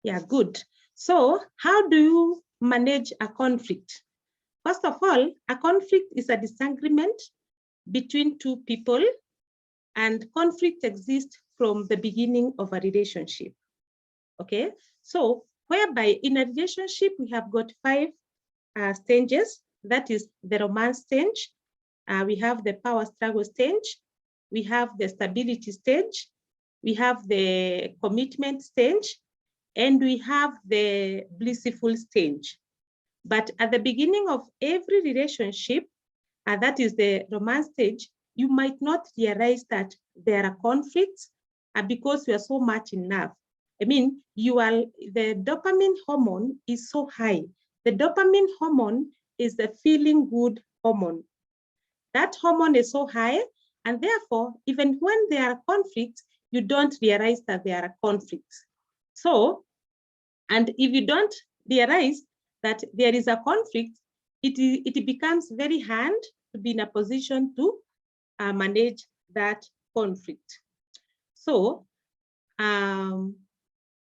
Yeah, good. So how do you manage a conflict? First of all, a conflict is a disagreement between two people, and conflict exists from the beginning of a relationship. Okay, so whereby in a relationship, we have got 5 stages. That is the romance stage. We have the power struggle stage. We have the stability stage. We have the commitment stage, and we have the blissful stage. But at the beginning of every relationship, that is the romance stage, you might not realize that there are conflicts because you are so much in love. I mean, the dopamine hormone is so high. The dopamine hormone is the feeling good hormone. That hormone is so high, and therefore, even when there are conflicts, you don't realize that there are conflicts. So, and if you don't realize that there is a conflict, it becomes very hard to be in a position to manage that conflict. So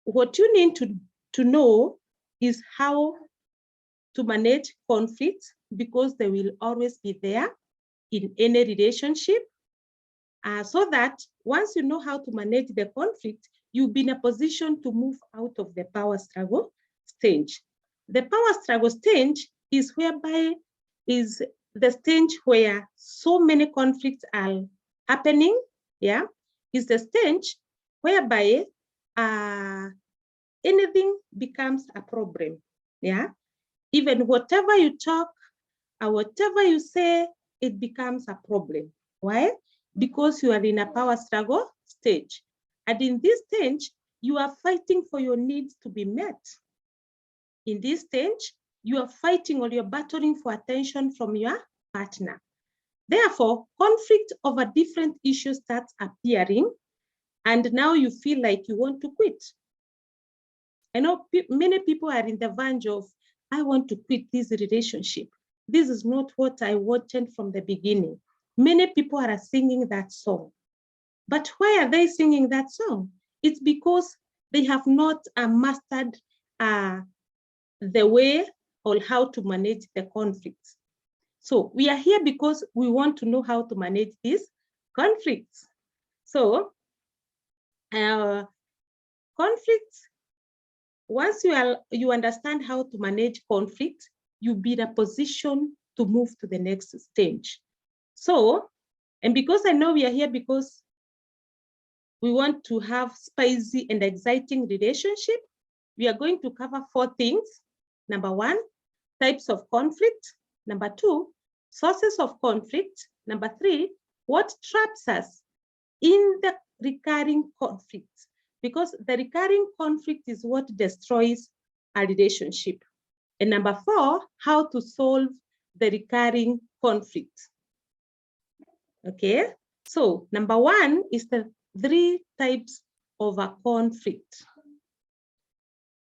what you need to know is how to manage conflicts, because they will always be there in any relationship, so that once you know how to manage the conflict, you'll be in a position to move out of the power struggle stage. The power struggle stage is the stage where so many conflicts are happening. Yeah, is the stage whereby anything becomes a problem. Yeah, even whatever you talk or whatever you say, it becomes a problem. Why? Because you are in a power struggle stage. And in this stage, you are fighting for your needs to be met. In this stage, you are fighting or you're battling for attention from your partner. Therefore, conflict over different issues starts appearing, and now you feel like you want to quit. I know many people are in the verge of, I want to quit this relationship. This is not what I wanted from the beginning. Many people are singing that song. But why are they singing that song? It's because they have not mastered the way or how to manage the conflicts. So we are here because we want to know how to manage these conflicts. So conflicts, once you understand how to manage conflict, you'll be in a position to move to the next stage. So, and because I know we are here because we want to have spicy and exciting relationship, we are going to cover 4 things. Number 1, types of conflict. Number 2, sources of conflict. Number 3, what traps us in the recurring conflicts, because the recurring conflict is what destroys a relationship. And number 4, how to solve the recurring conflict. Okay, so number 1 is the 3 types of a conflict.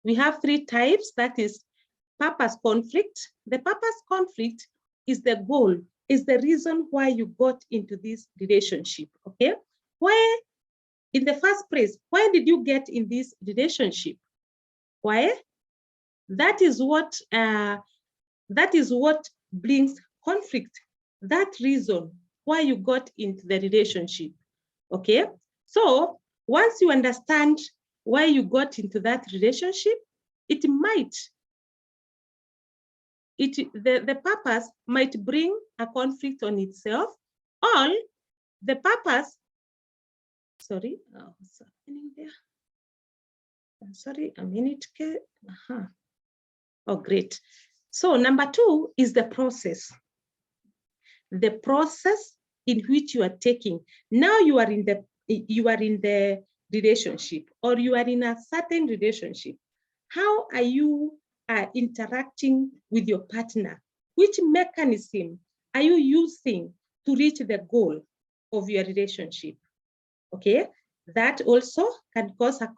We have 3 types, that is purpose conflict. The purpose conflict is the goal, is the reason why you got into this relationship, okay? Why, in the first place, why did you get in this relationship? Why? That is what brings conflict, that reason why you got into the relationship, okay? So once you understand why you got into that relationship, the purpose might bring a conflict on itself, or the purpose, sorry, what's happening there? I'm sorry, a minute. Oh, great. So number 2 is the process. The process in which you are taking. Now you are in the relationship, or you are in a certain relationship. How are you interacting with your partner? Which mechanism are you using to reach the goal of your relationship? Okay, that also can cause a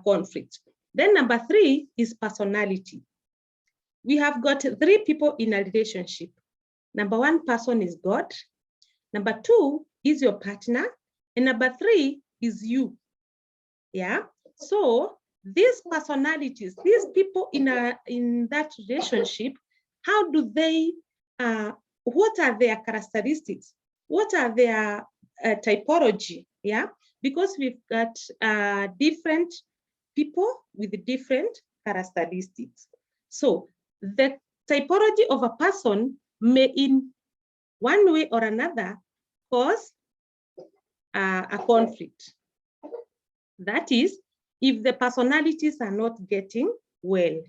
conflict. Then number 3 is personality. We have got 3 people in a relationship. Number 1 person is God. Number 2 is your partner. And number 3 is you. Yeah. So these personalities, these people in that relationship, how do they, what are their characteristics? What are their typology? Yeah, because we've got different people with different characteristics. So the typology of a person may in one way or another cause a conflict. That is, if the personalities are not getting well.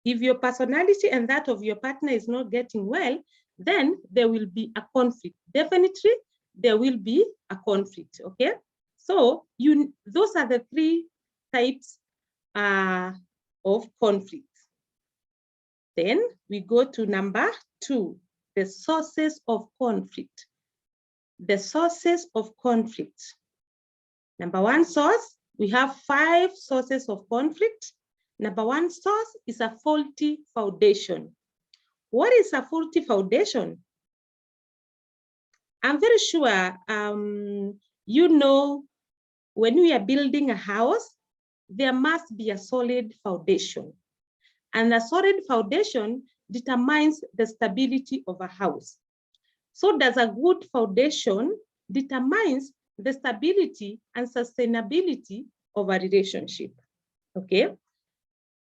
If your personality and that of your partner is not getting well, then there will be a conflict. Definitely, there will be a conflict, okay? So those are the three types of conflict. Then we go to number 2, the sources of conflict. The sources of conflict. Number 1 source, we have 5 sources of conflict. Number 1 source is a faulty foundation. What is a faulty foundation? I'm very sure you know, when we are building a house, there must be a solid foundation. And a solid foundation determines the stability of a house. So does a good foundation determines the stability and sustainability of a relationship, okay?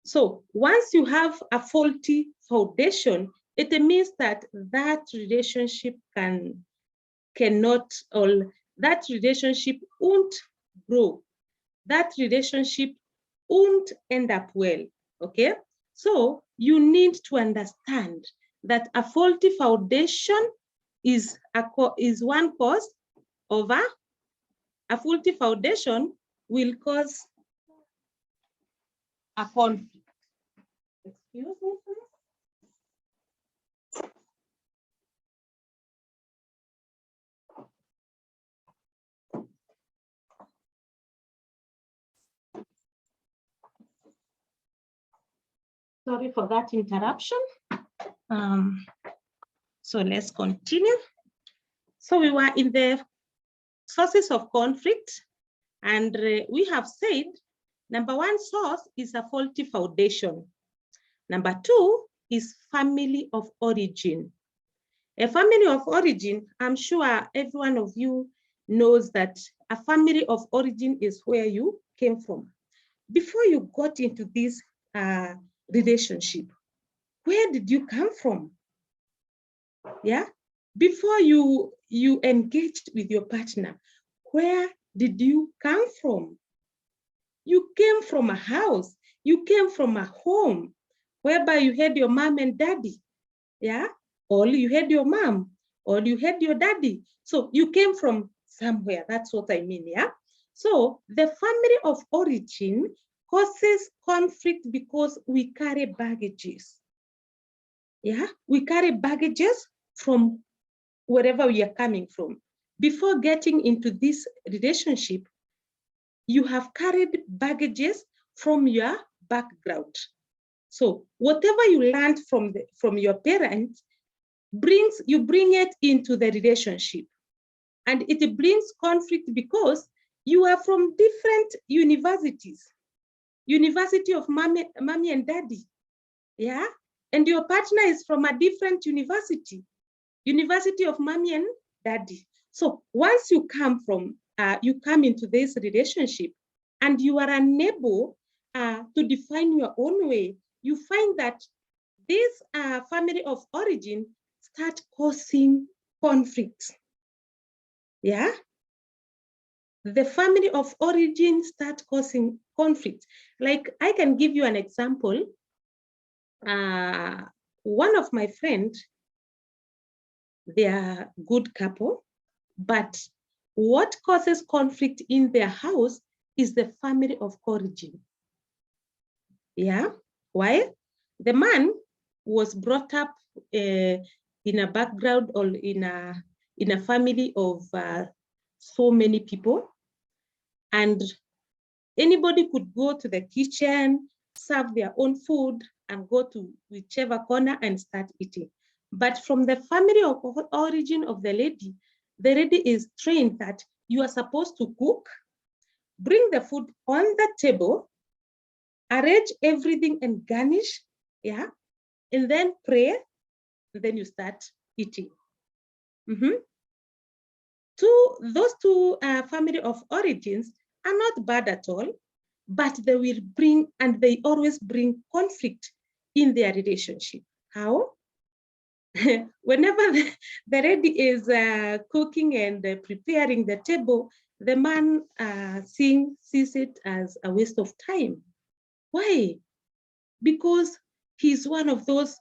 So once you have a faulty foundation, it means that that relationship cannot, or that relationship won't grow. That relationship won't end up well, okay? So you need to understand that a faulty foundation is one cause of a faulty foundation will cause a conflict. Excuse me, please. Sorry for that interruption. So let's continue. So we were in the sources of conflict, and we have said number 1 source is a faulty foundation. Number 2 is family of origin. A family of origin, I'm sure every one of you knows that a family of origin is where you came from. Before you got into this relationship, where did you come from? Yeah, before you engaged with your partner, where did you come from? You came from a house, you came from a home whereby you had your mom and daddy, yeah, or you had your mom, or you had your daddy. So you came from somewhere, that's what I mean, yeah? So the family of origin causes conflict because we carry baggages. Yeah, we carry baggages from wherever we are coming from. Before getting into this relationship, you have carried baggages from your background. So whatever you learned from your parents, you bring it into the relationship. And it brings conflict because you are from different universities. University of mommy and daddy, yeah? And your partner is from a different university. University of mommy and daddy. So once you come into this relationship and you are unable to define your own way, you find that this family of origin start causing conflicts. Yeah, the family of origin start causing conflict. Like I can give you an example. One of my friends, they are a good couple, but what causes conflict in their house is the family of origin. Yeah, why? The man was brought up in a background or in a family of so many people, and anybody could go to the kitchen, serve their own food, and go to whichever corner and start eating. But from the family of origin of the lady is trained that you are supposed to cook, bring the food on the table, arrange everything and garnish, yeah, and then pray, and then you start eating. Those two family of origins are not bad at all, but they will bring, and they always bring conflict in their relationship. How? Whenever the lady is cooking and preparing the table, the man sees it as a waste of time. Why? Because he's one of those,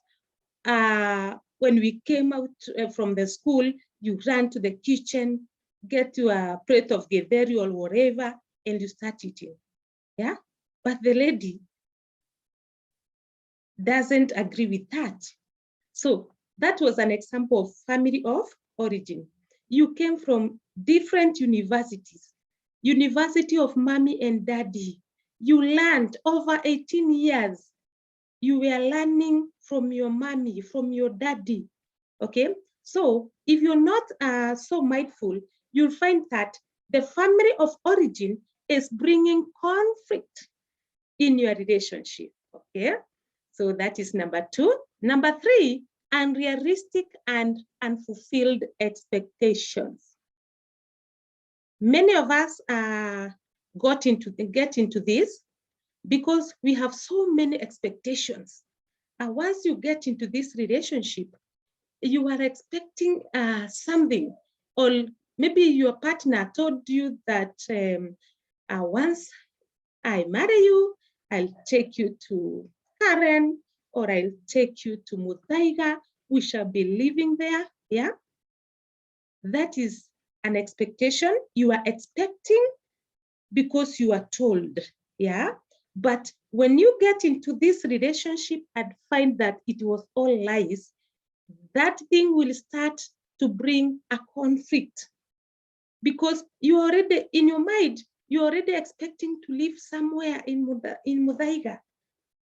when we came out from the school, you run to the kitchen, get you a plate of getheri or whatever, and you start eating. Yeah, but the lady doesn't agree with that. So that was an example of family of origin. You came from different universities, University of Mommy and Daddy. You learned over 18 years. You were learning from your mommy, from your daddy, okay? So if you're not so mindful, you'll find that the family of origin is bringing conflict in your relationship, okay? So that is number 2. Number 3, unrealistic and unfulfilled expectations. Many of us get into this because we have so many expectations. And once you get into this relationship, you are expecting something, or maybe your partner told you that once I marry you, I'll take you to Karen, or I'll take you to Muthaiga. We shall be living there. Yeah, that is an expectation. You are expecting because you are told. Yeah, but when you get into this relationship and find that it was all lies, that thing will start to bring a conflict, because you already, in your mind, you're already expecting to live somewhere in Muthaiga.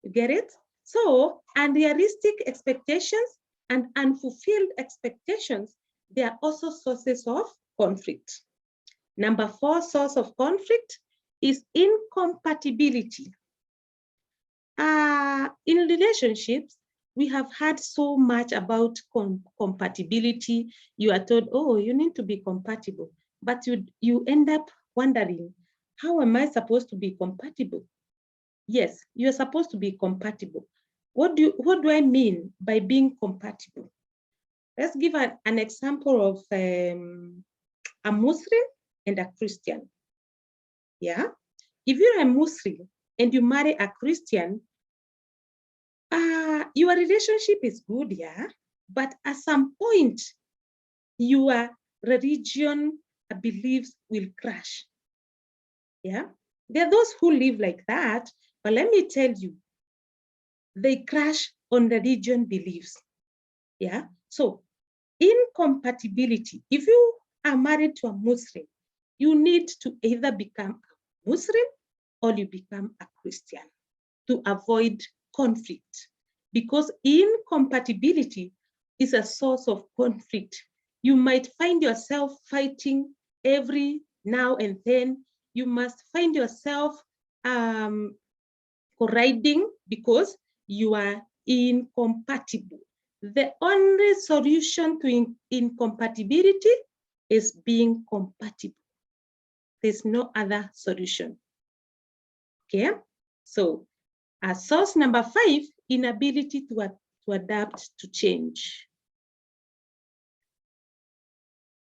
You get it? So unrealistic expectations and unfulfilled expectations, they are also sources of conflict. Number 4 source of conflict is incompatibility. In relationships, we have heard so much about compatibility. You are told, oh, you need to be compatible, but you end up wondering, how am I supposed to be compatible? Yes, you're supposed to be compatible. What do I mean by being compatible? Let's give an example of a Muslim and a Christian. Yeah, if you're a Muslim and you marry a Christian, your relationship is good, yeah, but at some point, your religion beliefs will crash. Yeah, there are those who live like that, but let me tell you, they crash on religion beliefs. Yeah, so incompatibility. If you are married to a Muslim, you need to either become a Muslim or you become a Christian to avoid conflict, because incompatibility is a source of conflict. You might find yourself fighting every now and then. You must find yourself colliding because you are incompatible. The only solution to incompatibility is being compatible. There's no other solution. Okay, so source number 5, inability to adapt to change.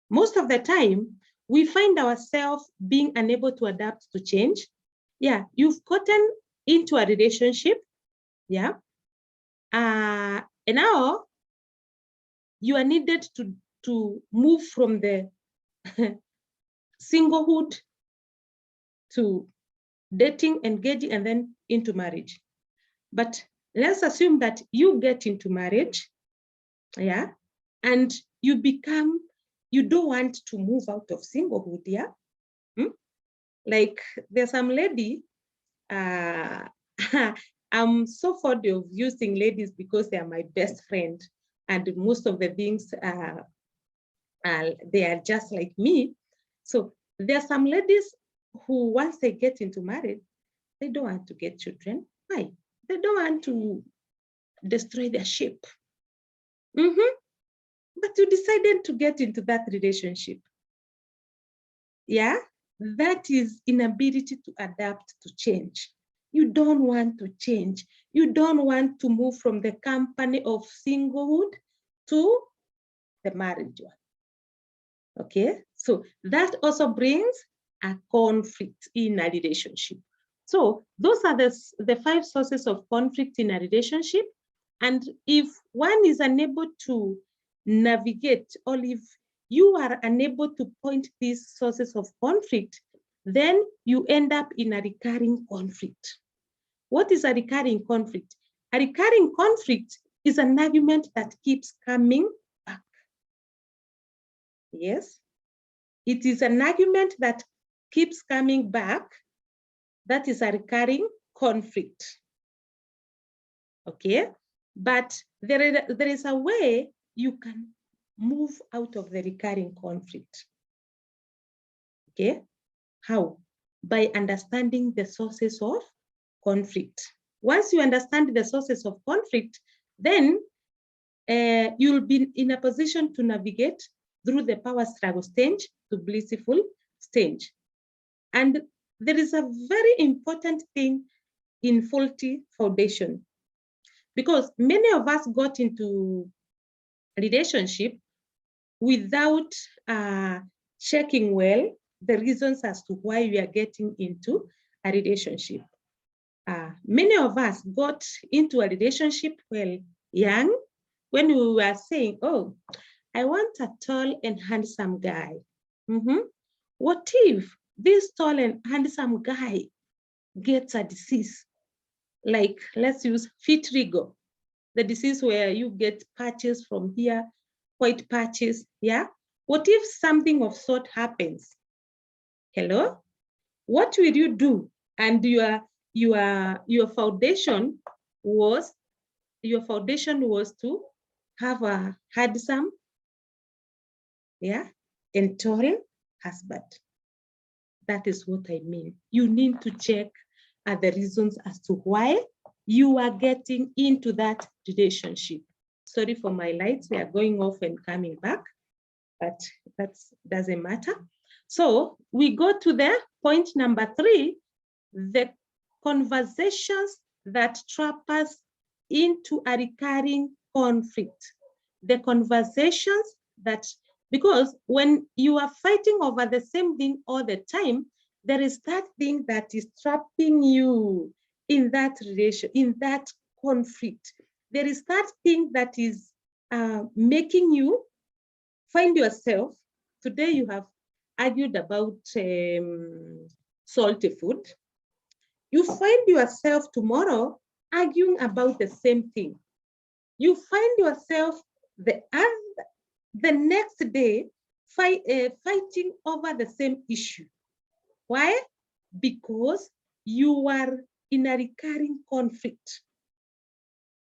Most of the time, we find ourselves being unable to adapt to change. Yeah, you've gotten into a relationship, yeah, and now you are needed to move from the singlehood to dating, engaging, and then into marriage. But let's assume that you get into marriage, yeah, and you don't want to move out of singlehood, yeah? Like there's some lady, I'm so fond of using ladies because they are my best friend, and most of the things, they are just like me. So there are some ladies, who once they get into marriage, they don't want to get children. Why? They don't want to destroy their sheep. But you decided to get into that relationship. Yeah, that is inability to adapt to change. You don't want to change. You don't want to move from the company of singlehood to the marriage one. Okay, so that also brings a conflict in a relationship. So those are the 5 sources of conflict in a relationship. And if one is unable to navigate, or if you are unable to point these sources of conflict, then you end up in a recurring conflict. What is a recurring conflict? A recurring conflict is an argument that keeps coming back. Yes, it is an argument that keeps coming back. That is a recurring conflict. Okay, but there is a way you can move out of the recurring conflict. Okay, how? By understanding the sources of conflict. Once you understand the sources of conflict, then you'll be in a position to navigate through the power struggle stage to blissful stage. And there is a very important thing in faulty foundation, because many of us got into a relationship without checking well the reasons as to why we are getting into a relationship. Many of us got into a relationship while young, when we were saying, oh, I want a tall and handsome guy. What if this tall and handsome guy gets a disease? Like, let's use vitiligo, the disease where you get patches from here, white patches, yeah? What if something of sort happens? Hello? What will you do? And your foundation was to have a handsome, yeah, and tall husband. That is what I mean. You need to check the reasons as to why you are getting into that relationship. Sorry for my lights, they are going off and coming back, but that doesn't matter. So we go to the point number 3, the conversations that trap us into a recurring conflict. The conversations that, because when you are fighting over the same thing all the time, there is that thing that is trapping you in that relation, in that conflict. There is that thing that is making you find yourself. Today you have argued about salty food. You find yourself tomorrow arguing about the same thing. You find yourself the next day fighting over the same issue. Why? Because you are in a recurring conflict.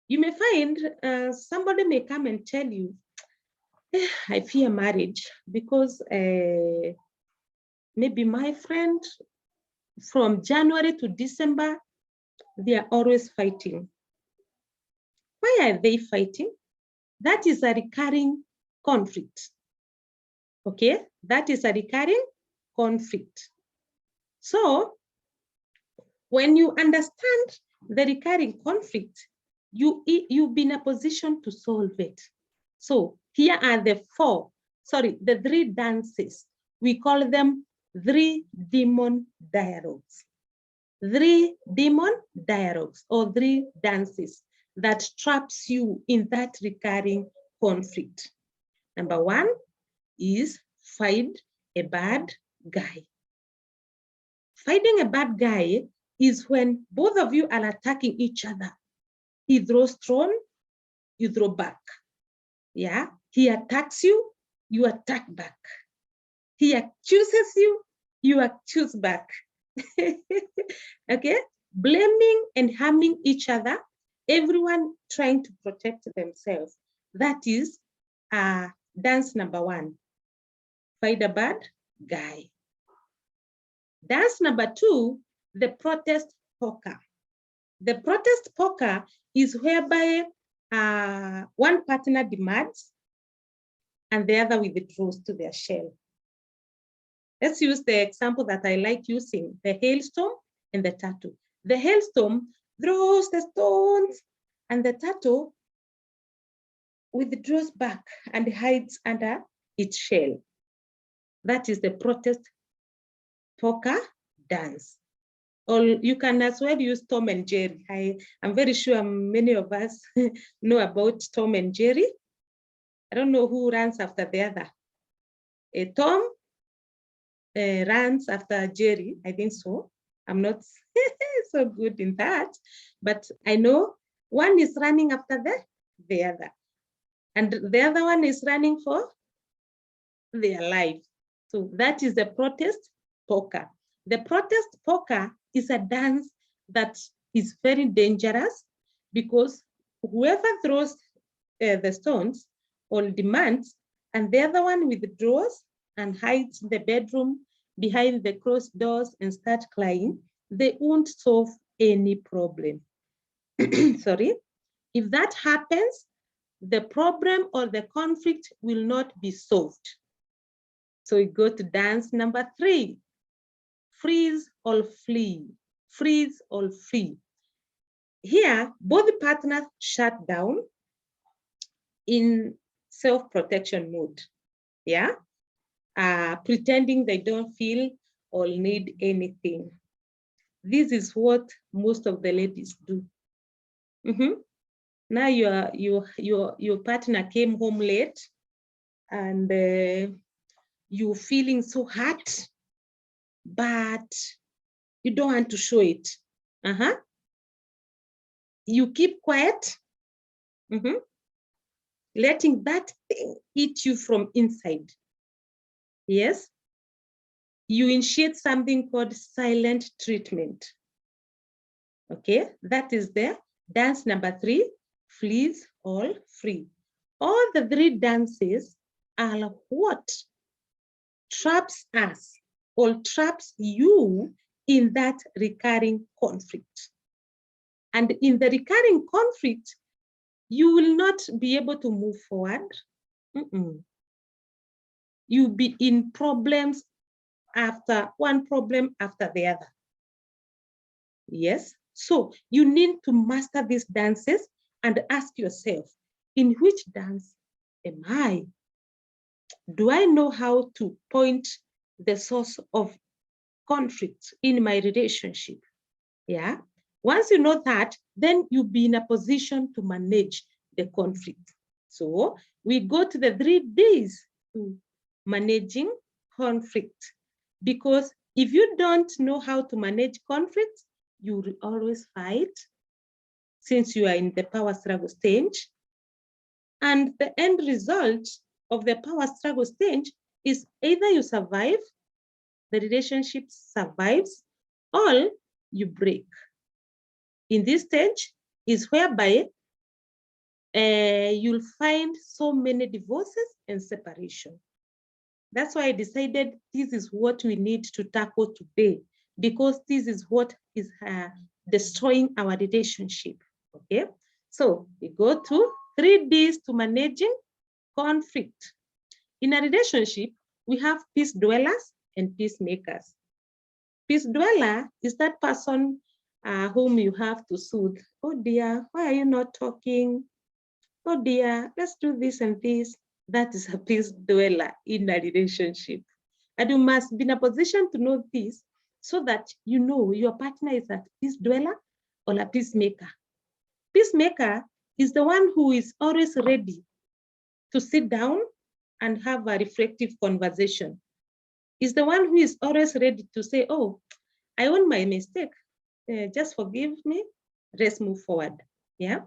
You may find somebody may come and tell you, I fear marriage because maybe my friend from January to December, they are always fighting. Why are they fighting? That is a recurring conflict. Okay, that is a recurring conflict. So when you understand the recurring conflict, you'll be in a position to solve it. So here are the 3 dances. We call them 3 demon dialogues. 3 demon dialogues or 3 dances that traps you in that recurring conflict. Number 1 is find a bad guy. Finding a bad guy is when both of you are attacking each other. He throws stone, you throw back. Yeah, he attacks you, you attack back. He accuses you, you accuse back. Okay, blaming and harming each other, everyone trying to protect themselves. That is dance number 1. Find a bad guy. Dance number 2, the protest poker. The protest poker is whereby one partner demands and the other withdraws to their shell. Let's use the example that I like using, the hailstorm and the turtle. The hailstorm throws the stones and the turtle withdraws back and hides under its shell. That is the protest poker dance. Or you can as well use Tom and Jerry. I'm very sure many of us know about Tom and Jerry. I don't know who runs after the other. Tom runs after Jerry, I think so. I'm not so good in that, but I know one is running after the other, and the other one is running for their life. So that is the protest poker. The protest poker is a dance that is very dangerous because whoever throws the stones or demands, and the other one withdraws and hides in the bedroom behind the closed doors and start crying, they won't solve any problem. Sorry. If that happens, the problem or the conflict will not be solved. So we go to dance number 3, freeze or flee, freeze or flee. Here, both partners shut down in self-protection mode, yeah? Pretending they don't feel or need anything. This is what most of the ladies do. Now your partner came home late and you're feeling so hurt, but you don't want to show it. You keep quiet, letting that thing eat you from inside. Yes, you initiate something called silent treatment. Okay, that is the dance number 3, flees or free. All the 3 dances are what traps us or traps you in that recurring conflict. And in the recurring conflict, you will not be able to move forward. You'll be in problems after one problem after the other. Yes, so you need to master these dances and ask yourself, in which dance am I? Do I know how to point the source of conflict in my relationship? Yeah. Once you know that, then you'll be in a position to manage the conflict. So we go to the 3 Ds to managing conflict, because if you don't know how to manage conflict, you will always fight since you are in the power struggle stage. And the end result of the power struggle stage is either you survive, the relationship survives, or you break. In this stage is whereby you'll find so many divorces and separation. That's why I decided this is what we need to tackle today, because this is what is destroying our relationship. Okay, so we go to 3 Ds to managing conflict. In a relationship, we have peace dwellers and peacemakers. Peace dweller is that person whom you have to soothe. Oh dear, why are you not talking? Oh dear, let's do this and this. That is a peace dweller in a relationship. And you must be in a position to know this so that you know your partner is a peace dweller or a peacemaker. Peacemaker is the one who is always ready to sit down and have a reflective conversation. Is the one who is always ready to say, oh, I own my mistake. Just forgive me. Let's move forward. Yeah,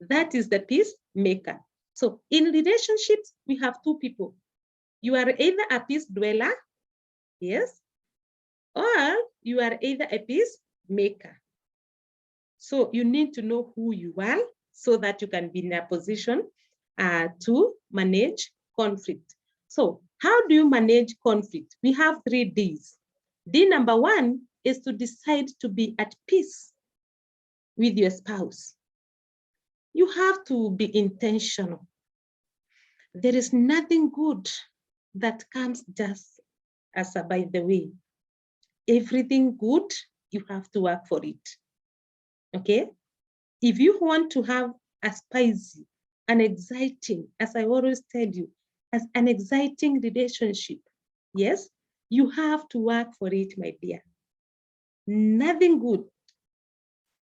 that is the peacemaker. So in relationships, we have 2 people. You are either a peace dweller, yes, or you are either a peacemaker. So you need to know who you are so that you can be in a position to manage conflict. So how do you manage conflict? We have 3 Ds. D number 1 is to decide to be at peace with your spouse. You have to be intentional. There is nothing good that comes just as a by the way. Everything good, you have to work for it. Okay? If you want to have a spicy, an exciting, as I always tell you, as an exciting relationship, yes, you have to work for it, my dear. Nothing good.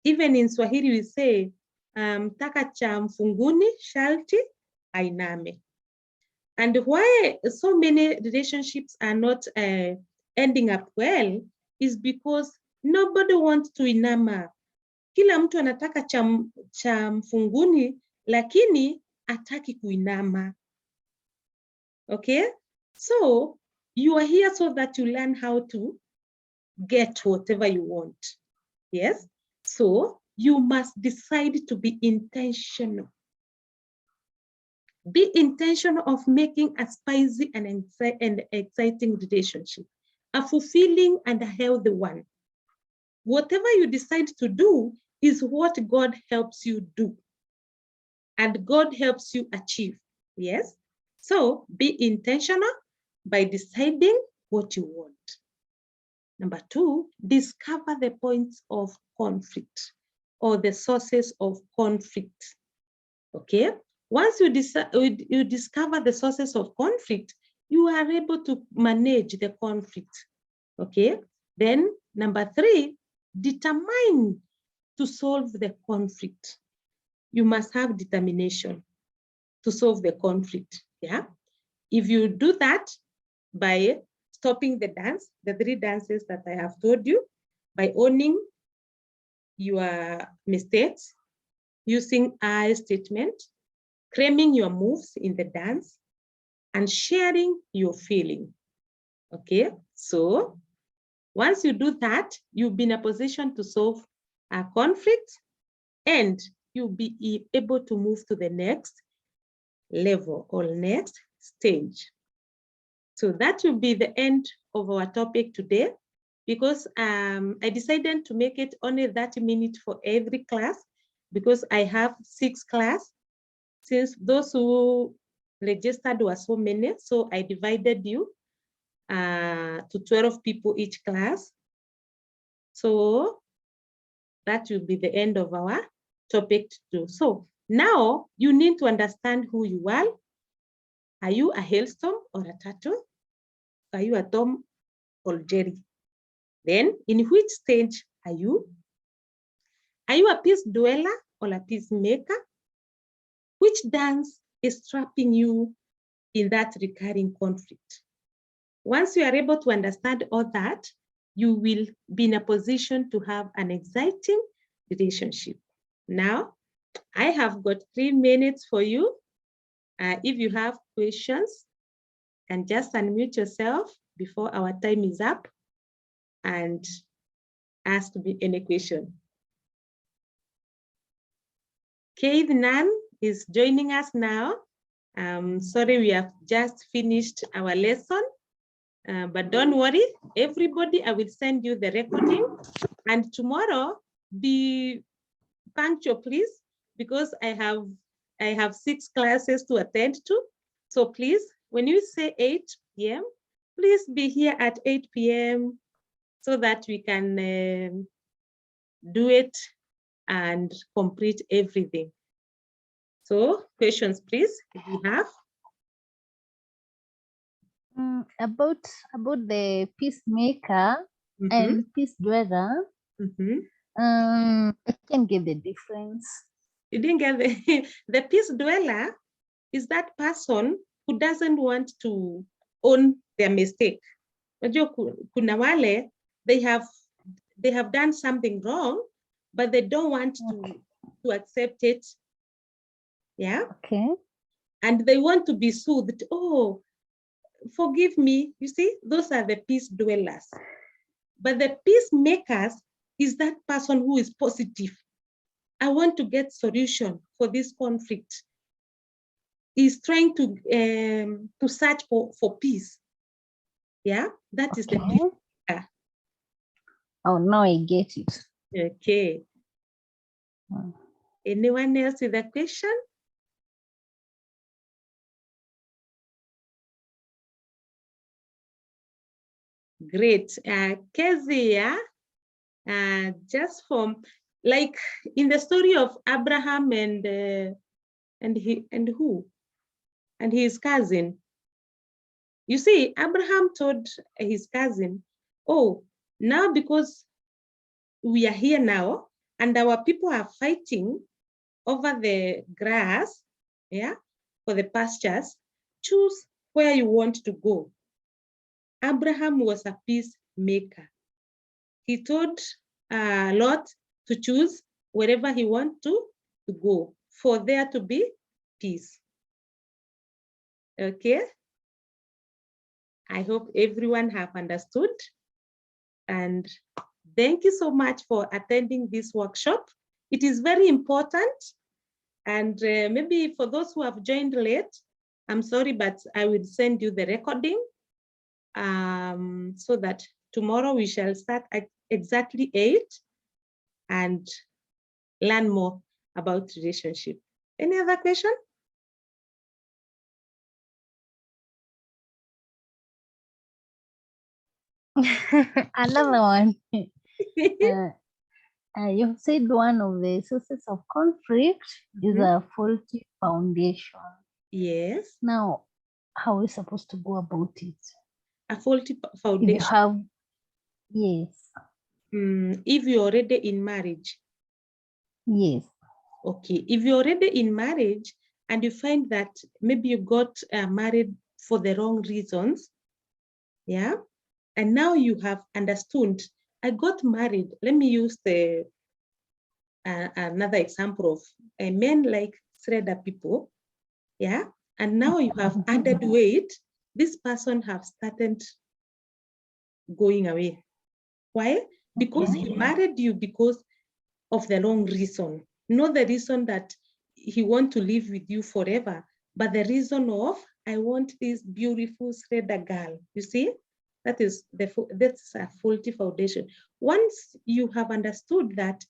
Even in Swahili, we say, taka cha mfunguni sharti ainame. And why so many relationships are not ending up well is because nobody wants to inama. Kila mtu anataka cha mfunguni, lakini hataki kuinama. Okay? So, you are here so that you learn how to get whatever you want. Yes? So, you must decide to be intentional. Be intentional of making a spicy and exciting relationship, a fulfilling and a healthy one. Whatever you decide to do is what God helps you do. And God helps you achieve. Yes? So be intentional by deciding what you want. Number 2, discover the points of conflict or the sources of conflict. Okay? Once you discover the sources of conflict, you are able to manage the conflict. Okay? Then number 3, determine to solve the conflict. You must have determination to solve the conflict. Yeah. If you do that by stopping the dance, the 3 dances that I have told you, by owning your mistakes, using I statement, claiming your moves in the dance, and sharing your feeling. Okay, so once you do that, you'll be in a position to solve a conflict and you'll be able to move to the next level or next stage. So that will be the end of our topic today, because I decided to make it only 30 minutes for every class, because I have 6 classes. Since those who registered were so many, so I divided you to 12 people each class. So that will be the end of our topic too. So now you need to understand who you are. Are you a hailstorm or a turtle? Are you a Tom or Jerry? Then in which stage are you? Are you a peace dweller or a peacemaker? Which dance is trapping you in that recurring conflict? Once you are able to understand all that, you will be in a position to have an exciting relationship. Now, I have got 3 minutes for you. If you have questions, and just unmute yourself before our time is up and ask me any question. Keith Nan is joining us now. Sorry, we have just finished our lesson, but don't worry, everybody, I will send you the recording. And tomorrow, be punctual, please, because I have 6 classes to attend to. So please, when you say 8 p.m., please be here at 8 p.m. so that we can do it and complete everything. So questions, please, if you have. About the peacemaker and peace dweller, I can get the difference. You didn't get the peace dweller is that person who doesn't want to own their mistake. Kuna wale, they have done something wrong, but they don't want to accept it. Yeah. Okay. And they want to be soothed. Oh, forgive me. You see, those are the peace dwellers. But the peacemakers is that person who is positive. I want to get solution for this conflict. Is trying to search for peace. Yeah, that is the peacemaker. Oh, now I get it. Okay. Anyone else with a question? Great. Kezia, just from like in the story of Abraham and his cousin. You see, Abraham told his cousin, "Oh, now because we are here now and our people are fighting over the grass, yeah, for the pastures, choose where you want to go." Abraham was a peacemaker. He told Lot to choose wherever he wants to go for there to be peace. Okay. I hope everyone have understood. And thank you so much for attending this workshop. It is very important. And maybe for those who have joined late, I'm sorry, but I will send you the recording so that tomorrow we shall start at exactly 8 and learn more about relationship. Any other question? Another one. You said one of the sources of conflict is a faulty foundation. Yes. Now, how are we supposed to go about it? A faulty foundation. If you have, yes. If you're already in marriage. Yes. Okay. If you're already in marriage and you find that maybe you got married for the wrong reasons, yeah, and now you have understood, I got married. Let me use the another example of men like shredder people, yeah, and now you have added weight. This person have started going away. Why? Because he married you because of the wrong reason, not the reason that he want to live with you forever, but the reason of, I want this beautiful shredder girl. You see, that's a faulty foundation. Once you have understood that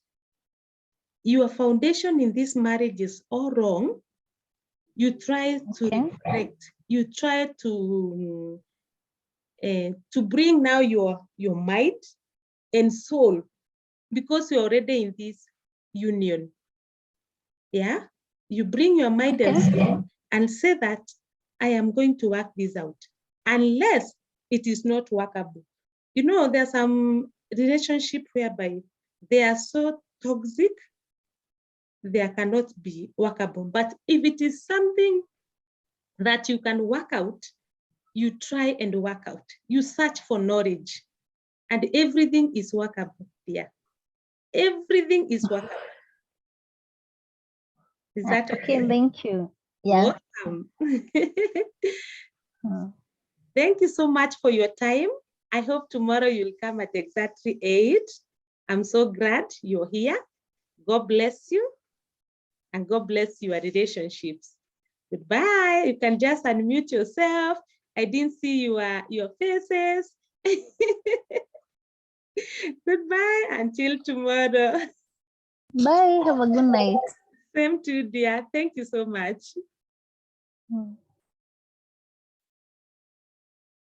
your foundation in this marriage is all wrong, you try to reflect, you try to bring now your mind and soul, because you're already in this union. Yeah, you bring your mind and soul and say that I am going to work this out, unless it is not workable. You know, there's some relationship whereby they are so toxic, they cannot be workable. But if it is something that you can work out, you try and work out. You search for knowledge, and everything is workable here. Everything is workable. Is that okay? Thank you. Yeah. Welcome. Thank you so much for your time. I hope tomorrow you'll come at exactly 8. I'm so glad you're here. God bless you, and God bless your relationships. Goodbye. You can just unmute yourself. I didn't see your faces. Goodbye until tomorrow. Bye. Have a good night. Same to you, dear. Thank you so much.